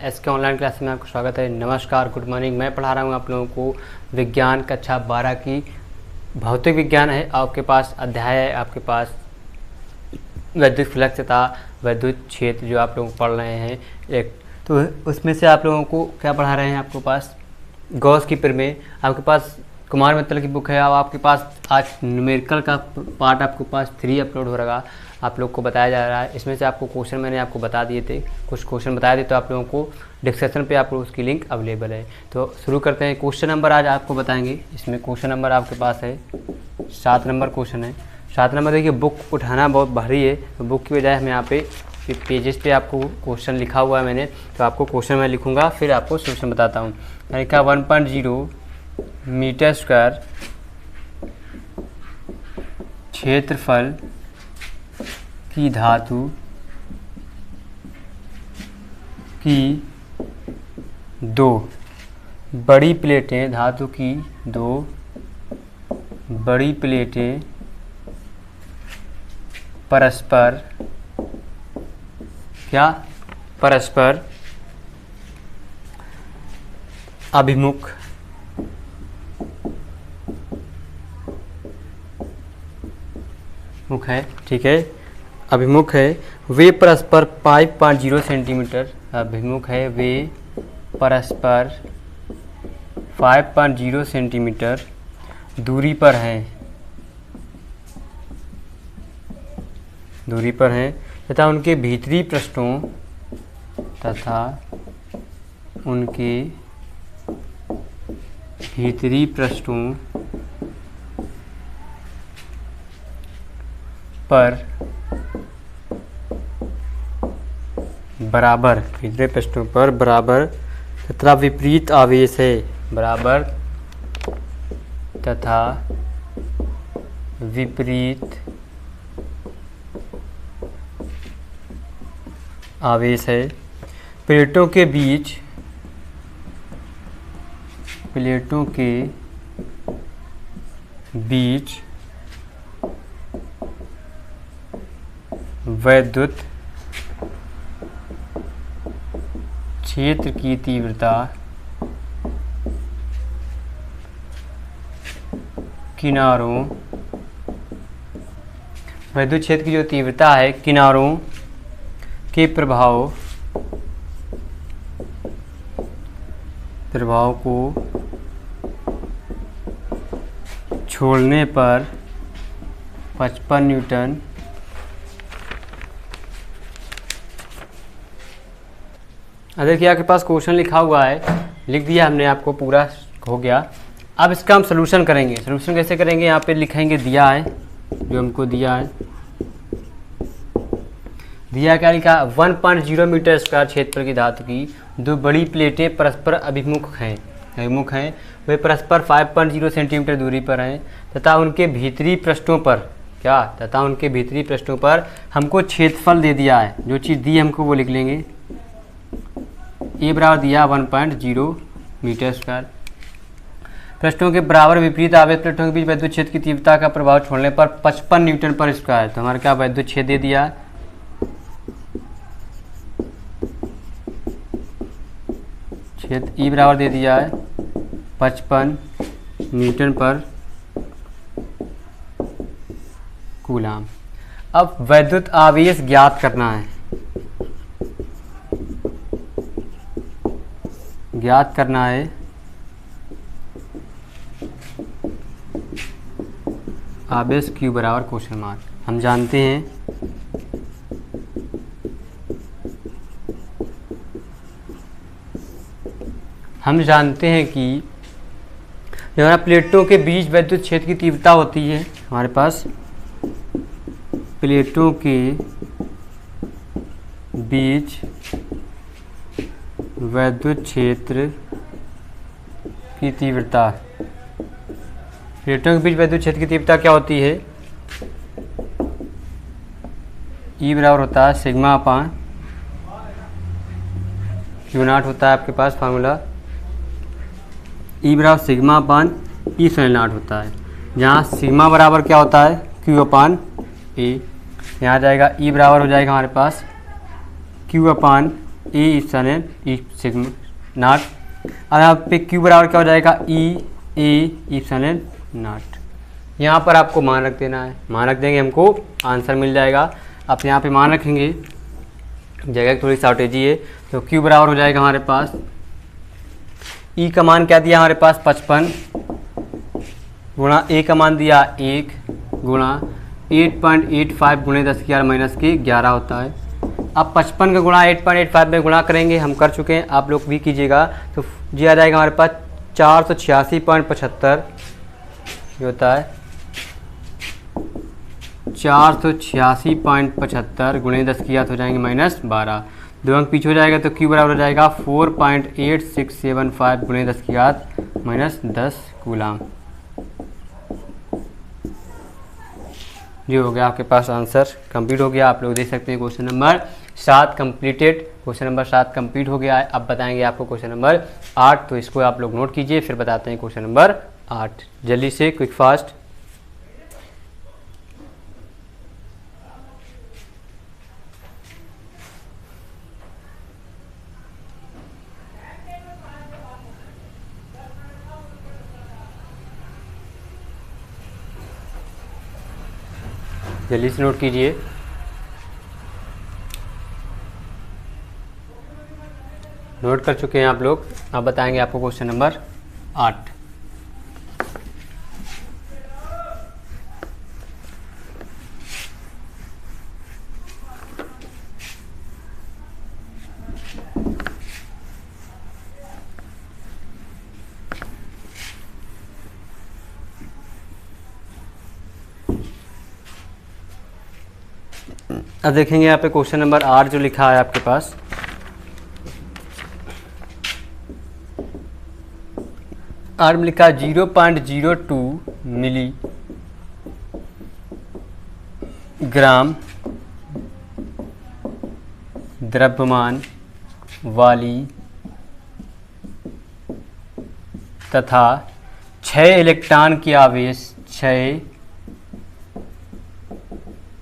SK online class में आपका स्वागत है। नमस्कार, गुड मॉर्निंग। मैं पढ़ा रहा हूँ आप लोगों को विज्ञान कक्षा 12 की भौतिक विज्ञान है। आपके पास अध्याय है, आपके पास विद्युत फ्लक्स तथा विद्युत क्षेत्र जो आप लोग पढ़ रहे हैं एक, तो उसमें से आप लोगों को क्या पढ़ा रहे हैं। आपके पास गॉस की प्रमेय, आपके पास कुमार मित्तल की बुक है। अब आपके पास आज न्यूमेरिकल का पार्ट आपके पास 3 अपलोड हो रहा, आप लोग को बताया जा रहा है। इसमें से आपको क्वेश्चन मैंने आपको बता दिए थे, कुछ क्वेश्चन बताए थे, तो आप लोगों को डिस्क्रिप्शन पे आप लोग उसकी लिंक अवेलेबल है। तो शुरू करते हैं। क्वेश्चन नंबर आज आपको बताएंगे। इसमें क्वेश्चन नंबर आपके पास है 7 नंबर क्वेश्चन है। 7 नंबर देखिए, बुक उठाना बहुत भारी है, तो बुक की बजाय हम यहाँ पे पेजेस पे आपको क्वेश्चन लिखा हुआ है मैंने, तो आपको क्वेश्चन मैं लिखूँगा, फिर आपको सोल्यूशन बताता हूँ। लिखा 1.0 मीटर स्क्वायर क्षेत्रफल की धातु की 2 बड़ी प्लेटें, धातु की 2 बड़ी प्लेटें परस्पर परस्पर अभिमुख है, ठीक है, अभिमुख है। वे परस्पर 5.0 सेंटीमीटर अभिमुख है, वे परस्पर 5.0 सेंटीमीटर दूरी पर हैं तथा उनके भीतरी पृष्ठों पर बराबर तथा विपरीत आवेश है, बराबर तथा विपरीत आवेश है। प्लेटों के बीच विद्युत क्षेत्र की तीव्रता विद्युत क्षेत्र की जो तीव्रता है किनारों के प्रभाव को छोड़ने पर 55 न्यूटन देखिए आपके पास क्वेश्चन लिखा हुआ है, लिख दिया हमने, आपको पूरा हो गया। अब इसका हम सलूशन करेंगे। सलूशन कैसे करेंगे, यहाँ पे लिखेंगे, दिया है जो हमको दिया है, दिया क्या लिखा, 1.0 मीटर स्क्वायर क्षेत्रफल की धातु की 2 बड़ी प्लेटें परस्पर अभिमुख हैं, वे परस्पर 5.0 सेंटीमीटर दूरी पर हैं तथा उनके भीतरी पृष्ठों पर हमको क्षेत्रफल दे दिया है। जो चीज़ दी हमको वो लिख लेंगे। ए बराबर दिया 1.0 मीटर स्क्वायर, पृष्ठों के बराबर विपरीत आवेश प्लेटों के बीच विद्युत क्षेत्र की तीव्रता का प्रभाव छोड़ने पर 55 न्यूटन पर स्क्वायर। तो हमारे क्या विद्युत क्षेत्र दे दिया है, क्षेत्र ई बराबर दे दिया है 55 न्यूटन पर कूलाम। अब विद्युत आवेश ज्ञात करना है, आवेश क्यू बराबर क्वेश्चन मार्क। हम जानते हैं कि जो हमारा प्लेटों के बीच विद्युत क्षेत्र की तीव्रता होती है, हमारे पास प्लेटों के बीच विद्युत क्षेत्र की तीव्रता, प्लेटों के बीच विद्युत क्षेत्र की तीव्रता क्या होती है, ई बराबर होता है सिग्मा अपान क्यू नॉट होता है आपके पास फार्मूला, ई बराबर सिग्मा अपान ई स्वयं नॉट होता है, जहाँ सिग्मा बराबर क्या होता है, क्यू अपान ए। यहाँ जाएगा ई बराबर हो जाएगा हमारे पास Q upon E epsilon E sigma naught. अब यहाँ पे क्यू बराबर क्या हो जाएगा, ई ए इप्सिलॉन नॉट। यहाँ पर आपको मान रख देना है, मान रख देंगे हमको आंसर मिल जाएगा। आप यहाँ पे मान रखेंगे, जगह की थोड़ी शॉर्टेजी है, तो क्यू बराबर हो जाएगा हमारे पास ई का मान क्या दिया हमारे पास 55 गुणा ए का मान दिया 1 गुणा 8.85 गुणे 10⁻⁻11 होता है। अब 55 का गुणा 8.85 में गुणा करेंगे, हम कर चुके हैं, आप लोग भी कीजिएगा, तो ये आ जाएगा हमारे पास 486.75, ये होता है 486.75 गुणे 10 की घात हो जाएंगे -12, 2 अंक पीछे हो जाएगा, तो क्यू बराबर हो जाएगा 4.8675 गुणे 10 की घात -10 कूलाम। ये हो गया आपके पास आंसर कंप्लीट हो गया। आप लोग देख सकते हैं question number 7 completed, question number 7 complete हो गया है। अब बताएंगे आपको क्वेश्चन नंबर 8, तो इसको आप लोग नोट कीजिए, फिर बताते हैं क्वेश्चन नंबर 8 जल्दी से, क्विक फास्ट। जल्दी से नोट कीजिए। नोट कर चुके हैं आप लोग। अब बताएंगे आपको क्वेश्चन नंबर 8। अब देखेंगे यहाँ पे क्वेश्चन नंबर 8 जो लिखा है आपके पास, आर में लिखा 0.02 मिली ग्राम द्रव्यमान वाली तथा 6 इलेक्ट्रॉन की आवेश 6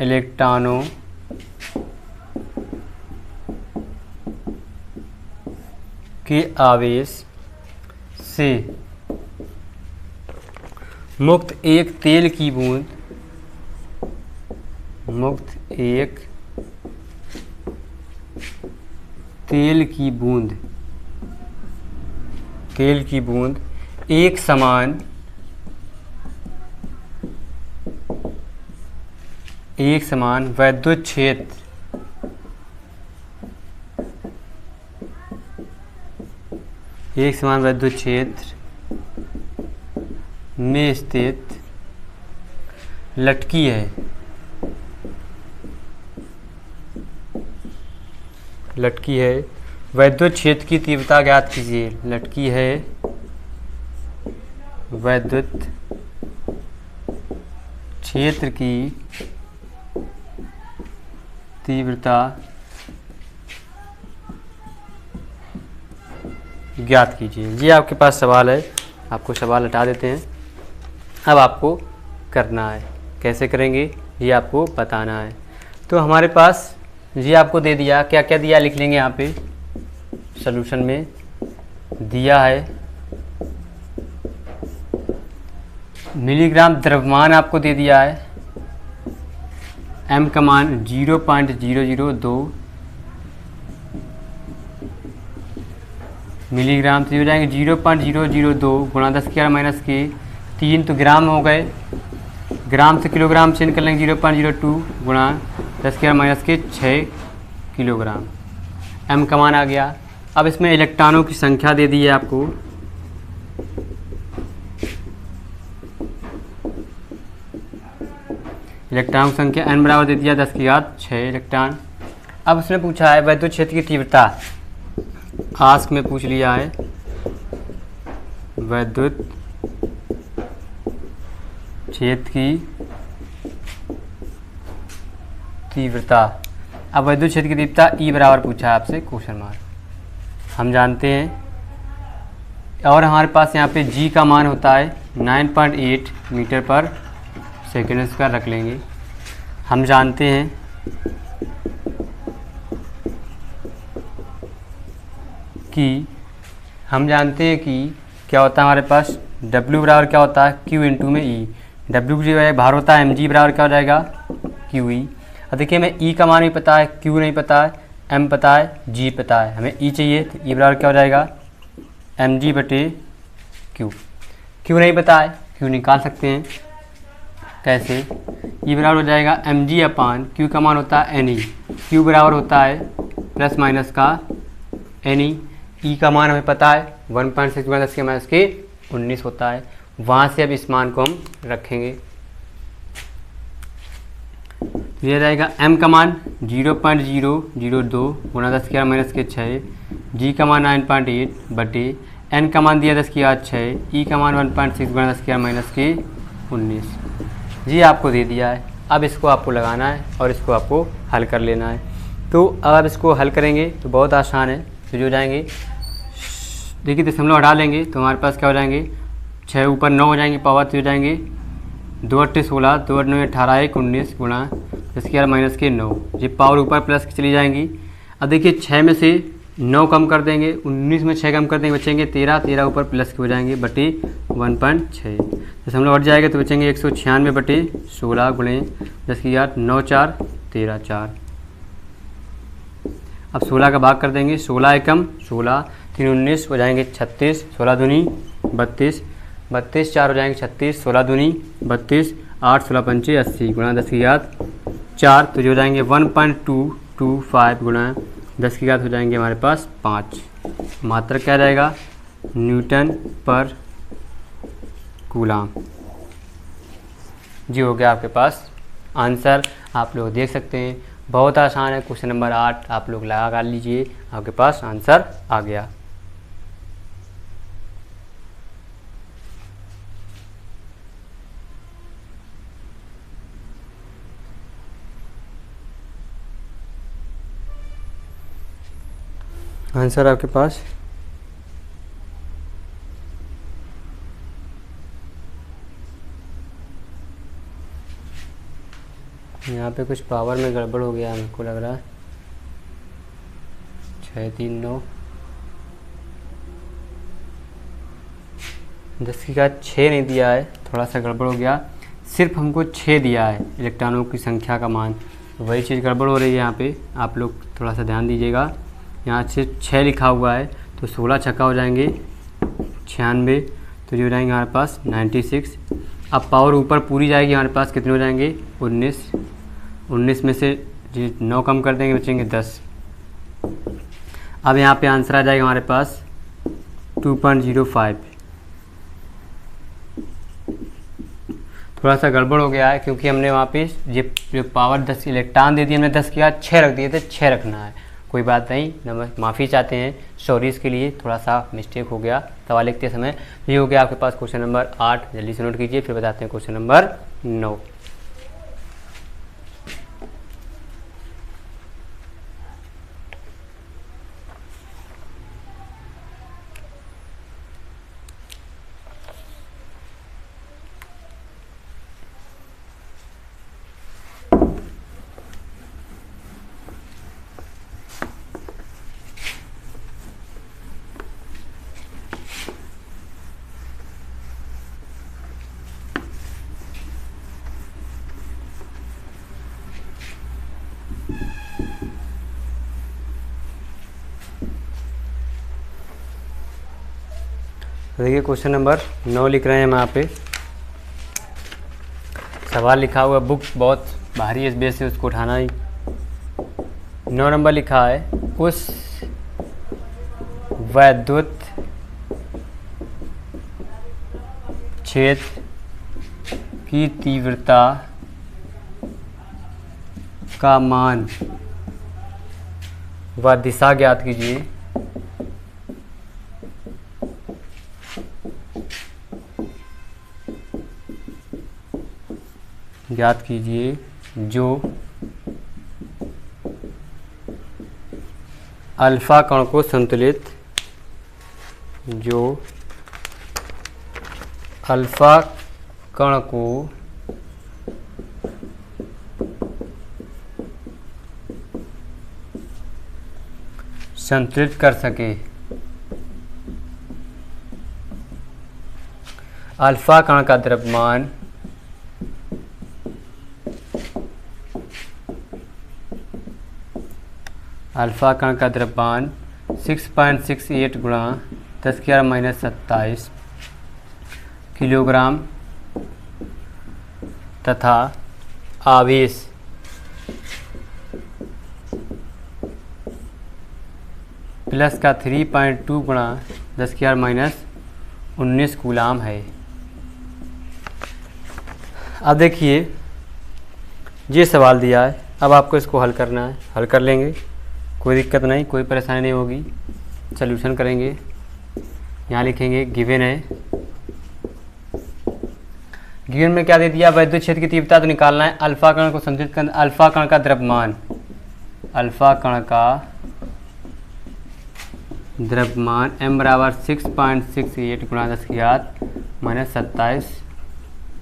इलेक्ट्रॉनों के आवेश से मुक्त एक तेल की बूंद, मुक्त एक तेल की बूंद, तेल की बूंद एक समान वैद्युत क्षेत्र में स्थित लटकी है, वैद्युत क्षेत्र की तीव्रता ज्ञात कीजिए। लटकी है वैद्युत क्षेत्र की तीव्रता ज्ञात कीजिए। ये आपके पास सवाल है, आपको सवाल हटा देते हैं। अब आपको करना है, कैसे करेंगे ये आपको बताना है। तो हमारे पास ये आपको दे दिया, क्या क्या दिया लिख लेंगे यहाँ पे। सॉल्यूशन में दिया है मिलीग्राम द्रव्यमान आपको दे दिया है, m का मान 0.002 मिलीग्राम से हो जाएंगे 0.002 गुणा 10⁻⁻3, तो ग्राम हो गए, ग्राम से किलोग्राम चेंज कर लेंगे 0.02 गुणा 10⁻⁻6 किलोग्राम, m का मान आ गया। अब इसमें इलेक्ट्रॉनों की संख्या दे दी है आपको, इलेक्ट्रॉन की संख्या n बराबर दे दिया 10⁻6 इलेक्ट्रॉन। अब उसने पूछा है वैद्युत क्षेत्र की तीव्रता, आस्क में पूछ लिया है वैद्युत क्षेत्र की तीव्रता। अब वैद्युत क्षेत्र की तीव्रता E बराबर पूछा है आपसे क्वेश्चन मार्क, हम जानते हैं। और हमारे पास यहाँ पे G का मान होता है 9.8 मीटर पर सेकेंड, इसका रख लेंगे। हम जानते हैं कि हम जानते हैं कि क्या होता है हमारे पास W बराबर क्या होता है Q इंटू में E। W जो है भार होता है mg बराबर क्या हो जाएगा QE। अब देखिए हमें E का मान भी पता है, Q नहीं पता है, M पता है, G पता है, हमें E चाहिए तो E बराबर क्या हो जाएगा mg बटे Q। Q नहीं पता है, Q निकाल सकते हैं। कैसे? E बराबर हो जाएगा mg अपान Q का मान होता है Ne। Q बराबर होता है प्लस माइनस का Ne। E का मान हमें पता है 1.6 × 10⁻⁻19 होता है। वहाँ से अब इस मान को हम रखेंगे, यह रहेगा m का मान 0.002 × 10⁻⁻6, G का मान 9.8 बटे n का मान दिया 10⁻6, E का मान 1.6 × 10⁻⁻19 जी आपको दे दिया है। अब इसको आपको लगाना है और इसको आपको हल कर लेना है। तो अब इसको हल करेंगे तो बहुत आसान है। तो जो जाएंगे देखिए दशमलव हटा लेंगे तो हमारे पास क्या हो जाएंगे 6 ऊपर 9 हो जाएंगे, पावर तो हो जाएंगे 2 8 16, 2 8 9 18 1 19 गुणा 10⁻⁻9। ये पावर ऊपर प्लस की चली जाएंगी। अब देखिए 6 में से 9 कम कर देंगे, 19 में 6 कम कर देंगे, बचेंगे 13, 13 ऊपर प्लस के हो जाएंगे बटे 1.6। दशमलव हट जाएगा तो बचेंगे 196 बटे 16 गुणे 10⁻9 4 13 4। अब 16 का भाग कर देंगे, 16 एकम 16, 3 19 हो जाएंगे 36, 16 दूनी 32, 32 4 हो जाएंगे 36, 16 दूनी 32, 8 16 पंचे 80 गुणा 10⁻4। तो जो हो जाएंगे 1.225 गुणा 10⁻⁻ हो जाएंगे हमारे पास 5। मात्रक क्या रहेगा न्यूटन पर कूलाम। जी हो गया आपके पास आंसर, आप लोग देख सकते हैं बहुत आसान है। क्वेश्चन नंबर 8 आप लोग लगा कर लीजिए, आपके पास आंसर आ गया। आंसर आपके पास यहाँ पे कुछ पावर में गड़बड़ हो गया हमको लग रहा है। 6 3 9 10⁻6 नहीं दिया है, थोड़ा सा गड़बड़ हो गया। सिर्फ हमको 6 दिया है इलेक्ट्रॉनों की संख्या का मान, तो वही चीज़ गड़बड़ हो रही है यहाँ पे। आप लोग थोड़ा सा ध्यान दीजिएगा, यहाँ से 6 लिखा हुआ है तो 16 छक्का हो जाएंगे 96, तो जो हो जाएंगे हमारे पास 96। अब पावर ऊपर पूरी जाएगी, हमारे पास कितने हो जाएंगे 19, 19 में से जी 9 कम कर देंगे, बचेंगे 10। अब यहाँ पे आंसर आ जाएगा हमारे पास 2.05। थोड़ा सा गड़बड़ हो गया है क्योंकि हमने वहाँ पे ये जो पावर 10 इलेक्ट्रॉन दे दिए, हमने 10⁻6 रख दिए थे, 6 रखना है। कोई बात नहीं, माफ़ी चाहते हैं, सॉरी इसके लिए, थोड़ा सा मिस्टेक हो गया सवाल लिखते समय। ये हो गया आपके पास क्वेश्चन नंबर 8, जल्दी से नोट कीजिए, फिर बताते हैं क्वेश्चन नंबर 9। देखिए क्वेश्चन नंबर 9 लिख रहे हैं हम यहाँ पे। सवाल लिखा हुआ, बुक बहुत भारी है, इस बेस से उसको उठाना ही। 9 नंबर लिखा है, उस वैद्युत क्षेत्र की तीव्रता का मान व दिशा ज्ञात कीजिए। ज्ञात कीजिए जो अल्फा कण को संतुलित, जो अल्फा कण को संतुलित कर सके। अल्फा कण का द्रव्यमान अल्फा कण का द्रव्यमान 6.68 गुणा 10⁻⁻27 किलोग्राम तथा आवेश प्लस का 3.2 गुणा 10⁻⁻19 कूलाम है। अब देखिए ये सवाल दिया है, अब आपको इसको हल करना है, हल कर लेंगे, कोई दिक्कत नहीं, कोई परेशानी नहीं होगी। सॉल्यूशन करेंगे, यहाँ लिखेंगे गिवन है, गिवन में क्या दे दिया, वैद्युत क्षेत्र की तीव्रता तो निकालना है, अल्फा कण को संतुलित करना, अल्फा कण का द्रव्यमान, अल्फा कण का द्रव्यमान m बराबर 6.68 गुणा 10⁻⁻27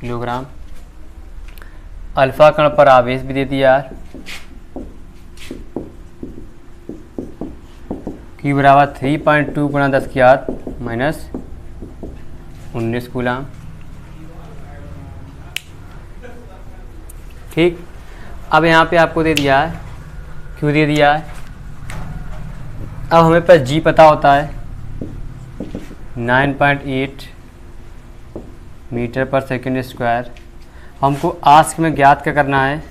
किलोग्राम। अल्फा कण पर आवेश भी दे दिया, Q बराबर 3.2 गुणा 10⁻⁻19 कूलाम। ठीक, अब यहाँ पे आपको दे दिया है, Q दे दिया है। अब हमें पास G पता होता है 9.8 मीटर पर सेकंड स्क्वायर। हमको आस्क में ज्ञात क्या करना है,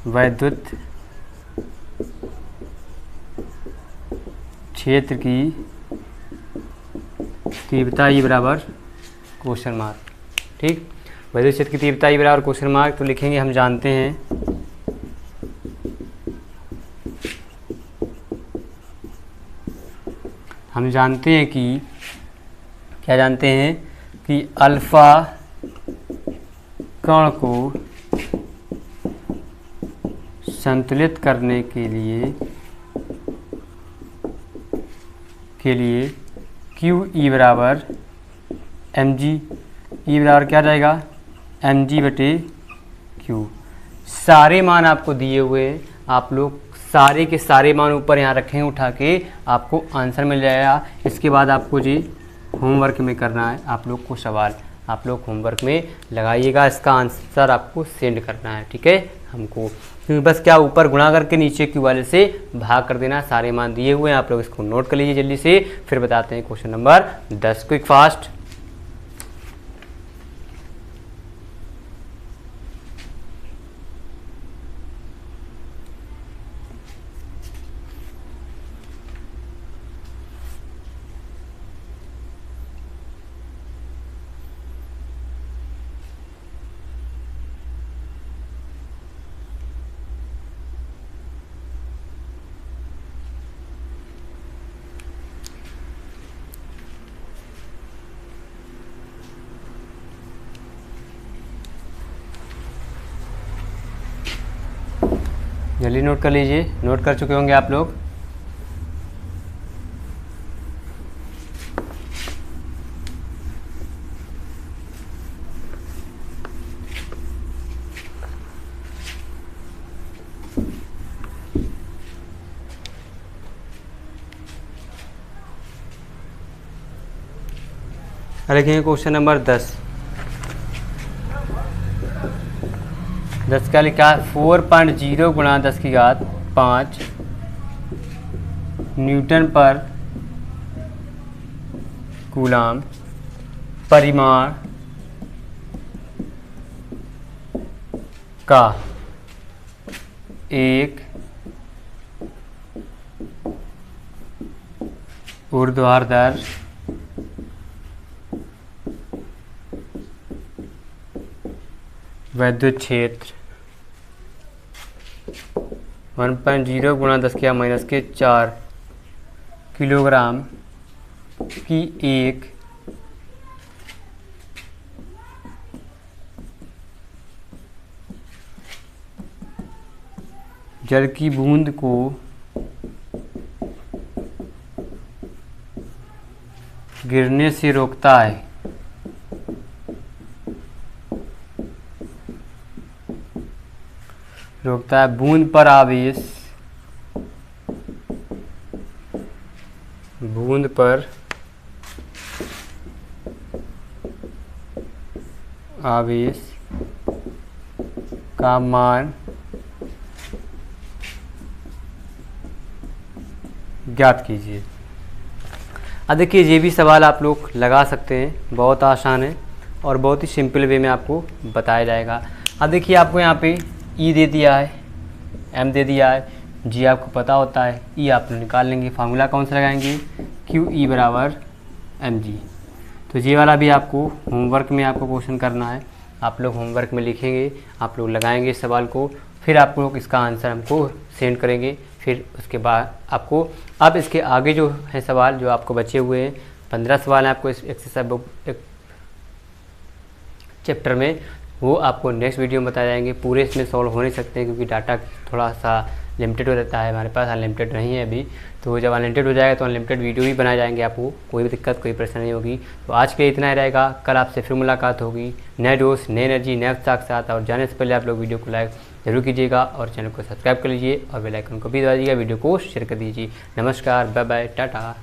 वैद्युत क्षेत्र की तीव्रता E बराबर क्वेश्चन मार्क। ठीक, वैद्युत क्षेत्र की तीव्रता E बराबर क्वेश्चन मार्क, तो लिखेंगे हम जानते हैं कि क्या जानते हैं कि अल्फा कण को संतुलित करने के लिए क्यू ई बराबर एम जी, ई बराबर क्या जाएगा एम जी बटे क्यू। सारे मान आपको दिए हुए हैं, आप लोग सारे के सारे मान ऊपर यहाँ रखेंगे उठा के, आपको आंसर मिल जाएगा। इसके बाद आपको जी होमवर्क में करना है, आप लोग को सवाल आप लोग होमवर्क में लगाइएगा, इसका आंसर आपको सेंड करना है। ठीक है, हमको क्योंकि बस क्या ऊपर गुणा करके नीचे क्यू वाले से भाग कर देना, सारे मान दिए हुए हैं, आप लोग इसको नोट कर लीजिए जल्दी से। फिर बताते हैं क्वेश्चन नंबर 10, क्विक फास्ट। जल्दी नोट कर लीजिए, नोट कर चुके होंगे आप लोग। लिखेंगे क्वेश्चन नंबर 10 का लिखा है 4.0 गुणा 10⁵ न्यूटन पर कूलाम परिमाण का एक ऊर्ध्वाधर वैद्युत क्षेत्र 1.0 गुणा 10⁻⁻4 किलोग्राम की एक जल की बूंद को गिरने से रोकता है। रोकता है। बूंद पर आवेश, बूंद पर आवेश का मान ज्ञात कीजिए। अब देखिए ये भी सवाल आप लोग लगा सकते हैं, बहुत आसान है और बहुत ही सिंपल वे में आपको बताया जाएगा। अब देखिए आपको यहाँ पे ई दे दिया है, एम दे दिया है, जी आपको पता होता है, ई आप निकाल लेंगे। फार्मूला कौन सा लगाएंगे, क्यू ई बराबर एम जी। तो ये वाला भी आपको होमवर्क में आपको क्वेश्चन करना है, आप लोग होमवर्क में लिखेंगे, आप लोग लगाएंगे इस सवाल को, फिर आप लोग इसका आंसर हमको सेंड करेंगे। फिर उसके बाद आपको अब इसके आगे जो है सवाल जो आपको बचे हुए हैं 15 सवाल हैं आपको इस एक्सरसाइज बुक चैप्टर में, वो आपको नेक्स्ट वीडियो में बताए जाएंगे। पूरे इसमें सॉल्व हो नहीं सकते हैं क्योंकि डाटा थोड़ा सा लिमिटेड हो रहता है, हमारे पास अनलिमिटेड नहीं है अभी। तो जब अनलिमिटेड हो जाएगा तो अनलिमिटेड वीडियो भी बनाए जाएंगे, आपको कोई भी दिक्कत कोई परेशानी नहीं होगी। तो आज के इतना ही रहेगा, कल आपसे फिर मुलाकात होगी नए दोस्त नए एनर्जी नए उत्साह के साथ। और जाने से पहले आप लोग वीडियो को लाइक जरूर कीजिएगा और चैनल को सब्सक्राइब कर लीजिए और बेल आइकन को भी दबा दीजिएगा, वीडियो को शेयर कर दीजिए। नमस्कार, बाय बाय, टाटा।